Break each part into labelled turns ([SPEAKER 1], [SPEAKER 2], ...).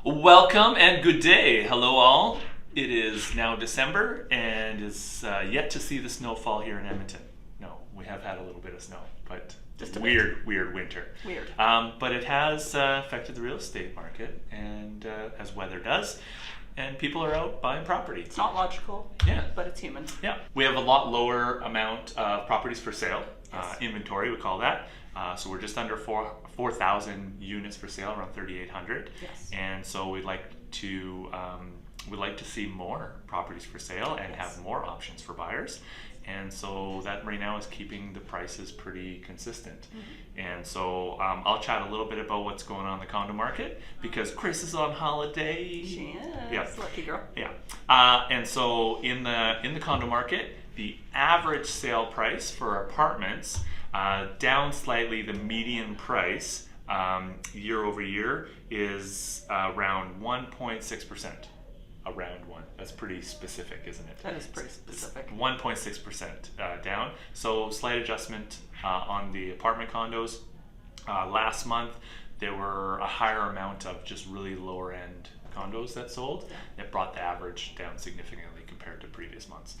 [SPEAKER 1] Welcome and good day. Hello all. It is now December and is yet to see the snowfall here in Edmonton. No, we have had a little bit of snow, but
[SPEAKER 2] just a
[SPEAKER 1] weird winter.
[SPEAKER 2] Weird.
[SPEAKER 1] But it has affected the real estate market, and as weather does, and people are out buying property.
[SPEAKER 2] It's not logical,
[SPEAKER 1] Yeah.
[SPEAKER 2] but it's human.
[SPEAKER 1] Yeah, we have a lot lower amount of properties for sale,
[SPEAKER 2] Yes.
[SPEAKER 1] inventory we call that. So we're just under 4,000 units for sale, around 3,800.
[SPEAKER 2] Yes.
[SPEAKER 1] And so we'd like to see more properties for sale and
[SPEAKER 2] Yes.
[SPEAKER 1] have more options for buyers. And so that right now is keeping the prices pretty consistent.
[SPEAKER 2] Mm-hmm.
[SPEAKER 1] And so I'll chat a little bit about what's going on in the condo market because Chris is on holiday.
[SPEAKER 2] She is.
[SPEAKER 1] Yeah.
[SPEAKER 2] Lucky girl.
[SPEAKER 1] Yeah. And so in the condo market, the average sale price for apartments down slightly. The median price year over year is around 1.6%. Around one. That's pretty specific, isn't it?
[SPEAKER 2] That is pretty specific.
[SPEAKER 1] 1.6% down. So slight adjustment on the apartment condos. Last month there were a higher amount of just really lower end condos that sold. It brought the average down significantly compared to previous months.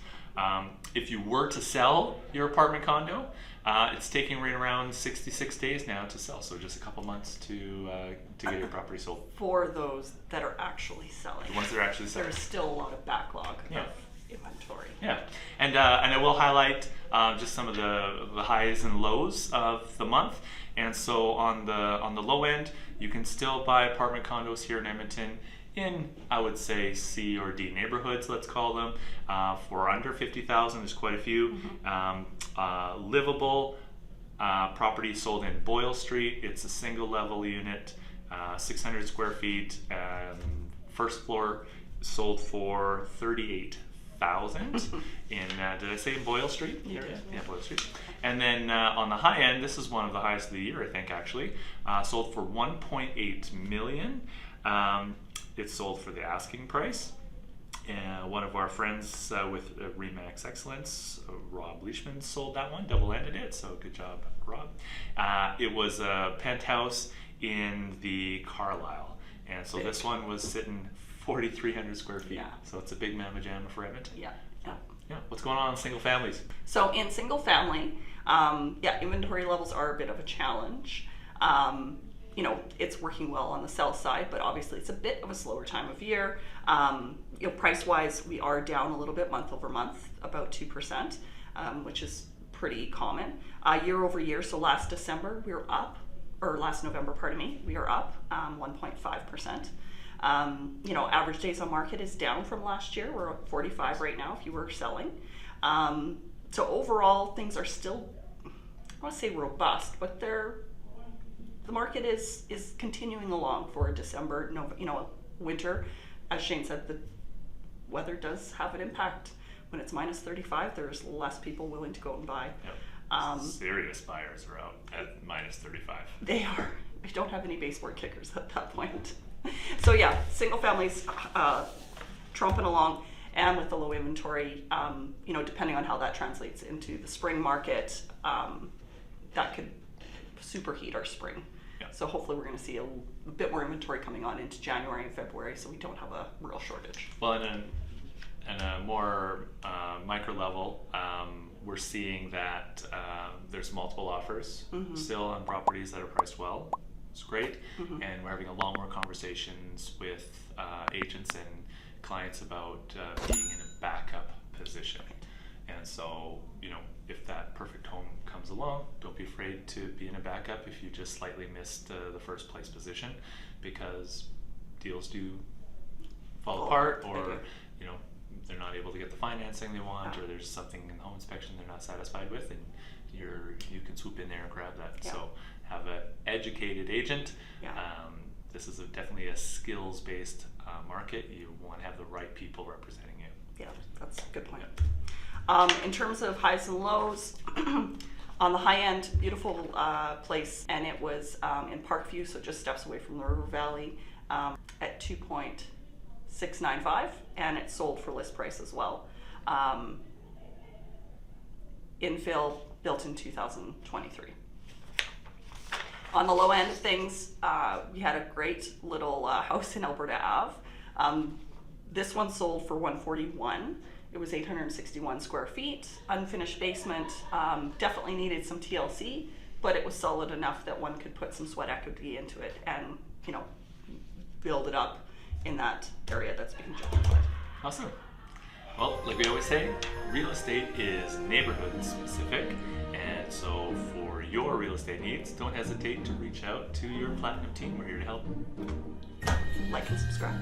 [SPEAKER 1] If you were to sell your apartment condo, it's taking right around 66 days now to sell. So just a couple months to get your property sold.
[SPEAKER 2] For those that are actually selling.
[SPEAKER 1] The ones that are actually selling.
[SPEAKER 2] There's still a lot of backlog
[SPEAKER 1] Yeah.
[SPEAKER 2] of inventory.
[SPEAKER 1] Yeah, and I will highlight just some of the highs and lows of the month. And so on the low end, you can still buy apartment condos here in Edmonton in, I would say, C or D neighborhoods, let's call them, for under 50,000. There's quite a few.
[SPEAKER 2] Mm-hmm.
[SPEAKER 1] Livable property sold in Boyle Street. It's a single level unit, 600 square feet, first floor, sold for 38,000 in, did I say Boyle Street?
[SPEAKER 2] You did,
[SPEAKER 1] Yeah, Boyle Street. And then on the high end, this is one of the highest of the year, I think, actually, sold for 1.8 million. It's sold for the asking price. One of our friends with REMAX Excellence, Rob Leishman, sold that one, double-ended it, so good job, Rob. It was a penthouse in the Carlisle, and so this one was sitting 4,300 square feet.
[SPEAKER 2] Yeah.
[SPEAKER 1] So it's a big mamma jamma for Edmonton.
[SPEAKER 2] Yeah.
[SPEAKER 1] Yeah. What's going on in single families?
[SPEAKER 2] So in single family, inventory levels are a bit of a challenge. It's working well on the sell side, but obviously it's a bit of a slower time of year. Price-wise, we are down a little bit month over month, about 2%, which is pretty common. Year over year, so last November, we are up 1.5%. Average days on market is down from last year. We're at 45 right now if you were selling. So overall, things are still, I want to say robust, but the market is continuing along for December, winter. As Shane said, the weather does have an impact. When it's minus 35, there's less people willing to go and buy.
[SPEAKER 1] Yep. Serious buyers are out at minus 35.
[SPEAKER 2] They are. We don't have any baseboard kickers at that point. So yeah, single families trumping along, and with the low inventory, depending on how that translates into the spring market, that could superheat our spring.
[SPEAKER 1] Yeah.
[SPEAKER 2] So hopefully we're going to see a bit more inventory coming on into January and February, so we don't have a real shortage.
[SPEAKER 1] Well, and a more micro level, we're seeing that there's multiple offers still on properties that are priced well. It's great, and we're having a lot more conversations with agents and clients about being in a backup position. And so, if that perfect home comes along, don't be afraid to be in a backup if you just slightly missed the first place position, because deals do fall apart, or they're not able to get the financing they want, or there's something in the home inspection they're not satisfied with, and you can swoop in there and grab that.
[SPEAKER 2] Yeah.
[SPEAKER 1] So have an educated agent.
[SPEAKER 2] Yeah.
[SPEAKER 1] This is definitely a skills-based market. You want to have the right people representing you.
[SPEAKER 2] Yeah, that's a good point. In terms of highs and lows, on the high end, beautiful place, and it was in Parkview, so just steps away from the River Valley, at 2.695, and it sold for list price as well. Infill, built in 2023. On the low end of things, we had a great little house in Alberta Ave. This one sold for $141. It was 861 square feet, unfinished basement, definitely needed some TLC, but it was solid enough that one could put some sweat equity into it and, you know, build it up in that area that's being gentrified.
[SPEAKER 1] Awesome. Well, like we always say, real estate is neighborhood specific, and so for your real estate needs, don't hesitate to reach out to your Platinum team. We're here to help.
[SPEAKER 2] Like and subscribe.